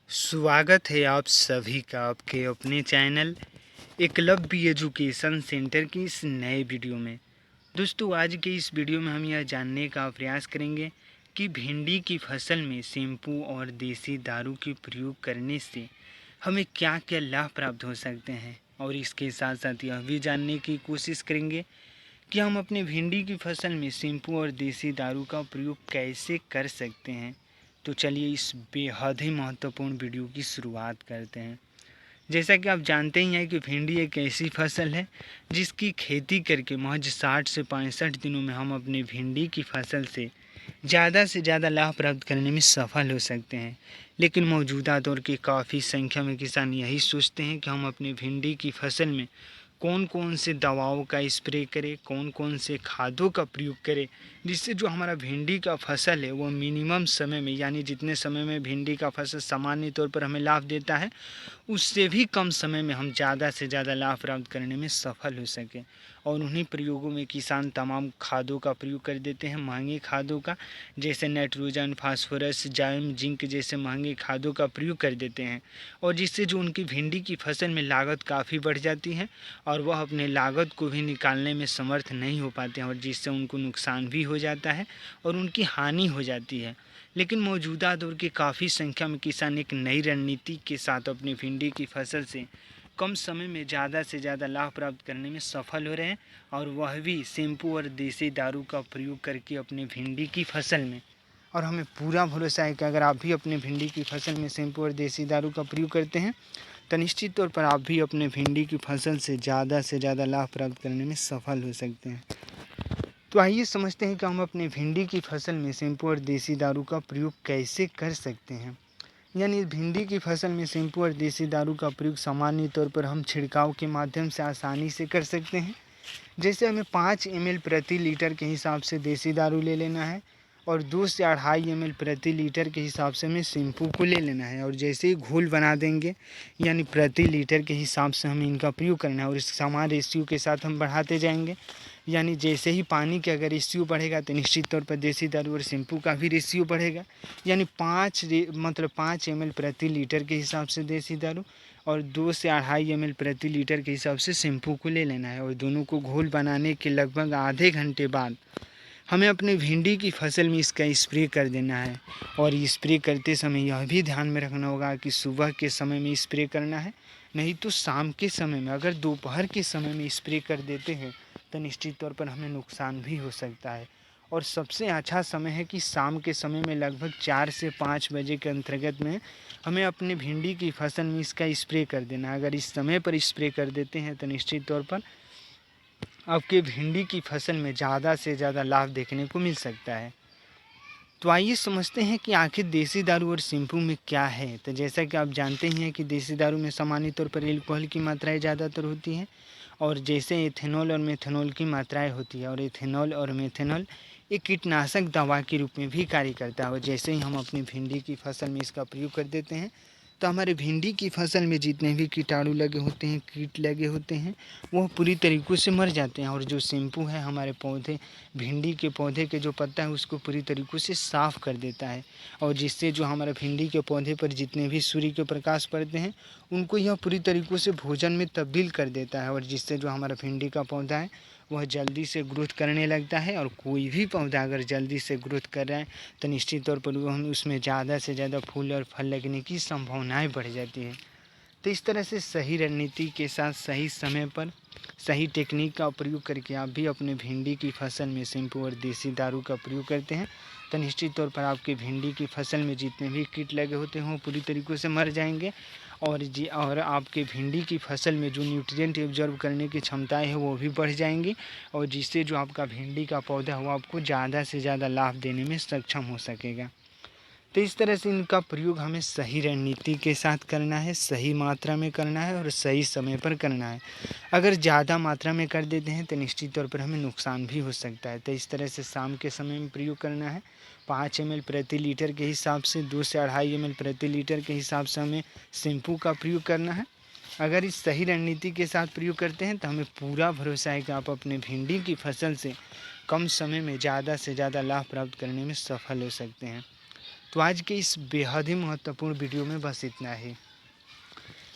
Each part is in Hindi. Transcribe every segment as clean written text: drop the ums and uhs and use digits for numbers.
स्वागत है आप सभी का आपके अपने चैनल एकलव्य एजुकेशन सेंटर की इस नए वीडियो में। दोस्तों, आज के इस वीडियो में हम यह जानने का प्रयास करेंगे कि भिंडी की फसल में शैम्पू और देसी दारू के प्रयोग करने से हमें क्या क्या लाभ प्राप्त हो सकते हैं, और इसके साथ साथ यह भी जानने की कोशिश करेंगे कि हम अपने भिंडी की फसल में शैम्पू और देसी दारू का प्रयोग कैसे कर सकते हैं। तो चलिए इस बेहद ही महत्वपूर्ण वीडियो की शुरुआत करते हैं। जैसा कि आप जानते ही हैं कि भिंडी एक ऐसी फसल है जिसकी खेती करके महज 60 से 65 दिनों में हम अपनी भिंडी की फसल से ज़्यादा लाभ प्राप्त करने में सफल हो सकते हैं। लेकिन मौजूदा दौर के काफ़ी संख्या में किसान यही सोचते हैं कि हम अपनी भिंडी की फसल में कौन कौन से दवाओं का स्प्रे करें, कौन कौन से खादों का प्रयोग करें, जिससे जो हमारा भिंडी का फसल है वो मिनिमम समय में, यानी जितने समय में भिंडी का फसल सामान्य तौर पर हमें लाभ देता है उससे भी कम समय में हम ज़्यादा से ज़्यादा लाभ प्राप्त करने में सफल हो सकें। और उन्हीं प्रयोगों में किसान तमाम खादों का प्रयोग कर देते हैं, महंगे खादों का, जैसे नाइट्रोजन, फास्फोरस, जाइम, जिंक जैसे महंगे खादों का प्रयोग कर देते हैं, और जिससे जो उनकी भिंडी की फसल में लागत काफ़ी बढ़ जाती है और वह अपने लागत को भी निकालने में समर्थ नहीं हो पाते हैं, और जिससे उनको नुकसान भी हो जाता है और उनकी हानि हो जाती है। लेकिन मौजूदा दौर के काफ़ी संख्या में किसान एक नई रणनीति के साथ अपनी भिंडी की फसल से कम समय में ज़्यादा से ज़्यादा लाभ प्राप्त करने में सफल हो रहे हैं, और वह भी शैम्पू और देसी दारू का प्रयोग करके अपने भिंडी की फसल में। और हमें पूरा भरोसा है कि अगर आप भी अपने भिंडी की फसल में शैम्पू और देसी दारू का प्रयोग करते हैं तो निश्चित तौर पर आप भी अपने भिंडी की फसल से ज़्यादा लाभ प्राप्त करने में सफल हो सकते हैं। तो आइए समझते हैं कि हम अपने भिंडी की फसल में शैम्पू और देसी दारू का प्रयोग कैसे कर सकते हैं। यानी भिंडी की फसल में शैम्पू और देसी दारू का प्रयोग सामान्य तौर पर हम छिड़काव के माध्यम से आसानी से कर सकते हैं। जैसे हमें 5 ml प्रति लीटर के हिसाब से देसी दारू ले लेना है और 2 से 2.5 ml प्रति लीटर के हिसाब से हमें शैम्पू को ले लेना है, और जैसे ही घोल बना देंगे यानी प्रति लीटर के हिसाब से हमें इनका प्रयोग करना है, और इस समान रेशियो के साथ हम बढ़ाते जाएंगे। यानी जैसे ही पानी का अगर रेशियो बढ़ेगा तो निश्चित तौर पर देसी दारू और शैम्पू का भी रेशियो बढ़ेगा। यानी 5 ml प्रति लीटर के हिसाब से देसी दारू और 2 से 2.5 ml प्रति लीटर के हिसाब से शैम्पू को ले लेना है, और दोनों को घोल बनाने के लगभग आधे घंटे बाद हमें अपने भिंडी की फसल में इसका स्प्रे कर देना है। और स्प्रे करते समय यह भी ध्यान में रखना होगा कि सुबह के समय में स्प्रे करना है, नहीं तो शाम के समय में। अगर दोपहर के समय में स्प्रे कर देते हैं तो निश्चित तौर पर हमें नुकसान भी हो सकता है। और सबसे अच्छा समय है कि शाम के समय में लगभग 4 से 5 बजे के अंतर्गत में हमें अपने भिंडी की फसल में इसका स्प्रे कर देना है। अगर इस समय पर स्प्रे कर देते हैं तो निश्चित तौर पर आपके भिंडी की फसल में ज़्यादा से ज़्यादा लाभ देखने को मिल सकता है। तो आइए समझते हैं कि आखिर देसी दारू और शैम्पू में क्या है। तो जैसा कि आप जानते ही हैं कि देसी दारू में सामान्य तौर पर एल्कोहल की मात्राएं ज़्यादातर होती हैं, और जैसे इथेनॉल और मेथनॉल की मात्राएं होती है, और इथेनॉल और मेथनॉल एक कीटनाशक दवा के रूप में भी कार्य करता है। और जैसे ही हम अपनी भिंडी की फसल में इसका प्रयोग कर देते हैं तो हमारे भिंडी की फसल में जितने भी कीटाणु लगे होते हैं, कीट लगे होते हैं, वह पूरी तरीक़े से मर जाते हैं। और जो शैम्पू है हमारे पौधे, भिंडी के पौधे के जो पत्ता है उसको पूरी तरीक़े से साफ़ कर देता है, और जिससे जो हमारे भिंडी के पौधे पर जितने भी सूर्य के प्रकाश पड़ते हैं उनको यह पूरी तरीक़े से भोजन में तब्दील कर देता है, और जिससे जो हमारा भिंडी का पौधा है वह जल्दी से ग्रोथ करने लगता है। और कोई भी पौधा अगर जल्दी से ग्रोथ कर रहा है तो निश्चित तौर पर हम उसमें ज़्यादा से ज़्यादा फूल और फल लगने की संभावनाएं बढ़ जाती है। तो इस तरह से सही रणनीति के साथ सही समय पर सही टेक्निक का प्रयोग करके आप भी अपने भिंडी की फसल में शैम्पू और देसी दारू का प्रयोग करते हैं तो निश्चित तौर पर आपकी भिंडी की फसल में जितने भी कीट लगे होते हैं वो पूरी तरीक़े से मर जाएंगे, और आपके भिंडी की फसल में जो न्यूट्रिएंट एब्जॉर्ब करने की क्षमताएं है वो भी बढ़ जाएंगी, और जिससे जो आपका भिंडी का पौधा है वो आपको ज़्यादा से ज़्यादा लाभ देने में सक्षम हो सकेगा। तो इस तरह से इनका प्रयोग हमें सही रणनीति के साथ करना है, सही मात्रा में करना है और सही समय पर करना है। अगर ज़्यादा मात्रा में कर देते हैं तो निश्चित तौर पर हमें नुकसान भी हो सकता है। तो इस तरह से शाम के समय में प्रयोग करना है। 5 ml प्रति लीटर के हिसाब से 2 से 2.5 ml प्रति लीटर के हिसाब से हमें शैम्पू का प्रयोग करना है। अगर इस सही रणनीति के साथ प्रयोग करते हैं तो हमें पूरा भरोसा है कि आप अपने भिंडी की फसल से कम समय में ज़्यादा से ज़्यादा लाभ प्राप्त करने में सफल हो सकते हैं। तो आज के इस बेहद ही महत्वपूर्ण वीडियो में बस इतना ही।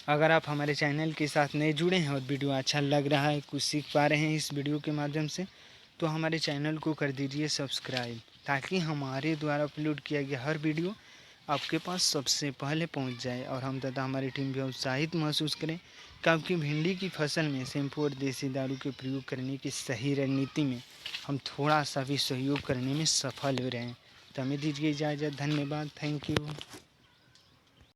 अगर आप हमारे चैनल के साथ नए जुड़े हैं और वीडियो अच्छा लग रहा है, कुछ सीख पा रहे हैं इस वीडियो के माध्यम से, तो हमारे चैनल को कर दीजिए सब्सक्राइब, ताकि हमारे द्वारा अपलोड किया गया हर वीडियो आपके पास सबसे पहले पहुंच जाए और हम तथा हमारी टीम भी उत्साहित महसूस करें, क्योंकि भिंडी की फसल में शैम्पू और देसी दारू के प्रयोग करने की सही रणनीति में हम थोड़ा सा भी सहयोग करने में सफल हो रहे हैं। तो हमें दीजिए इजाज़त। धन्यवाद। Thank you.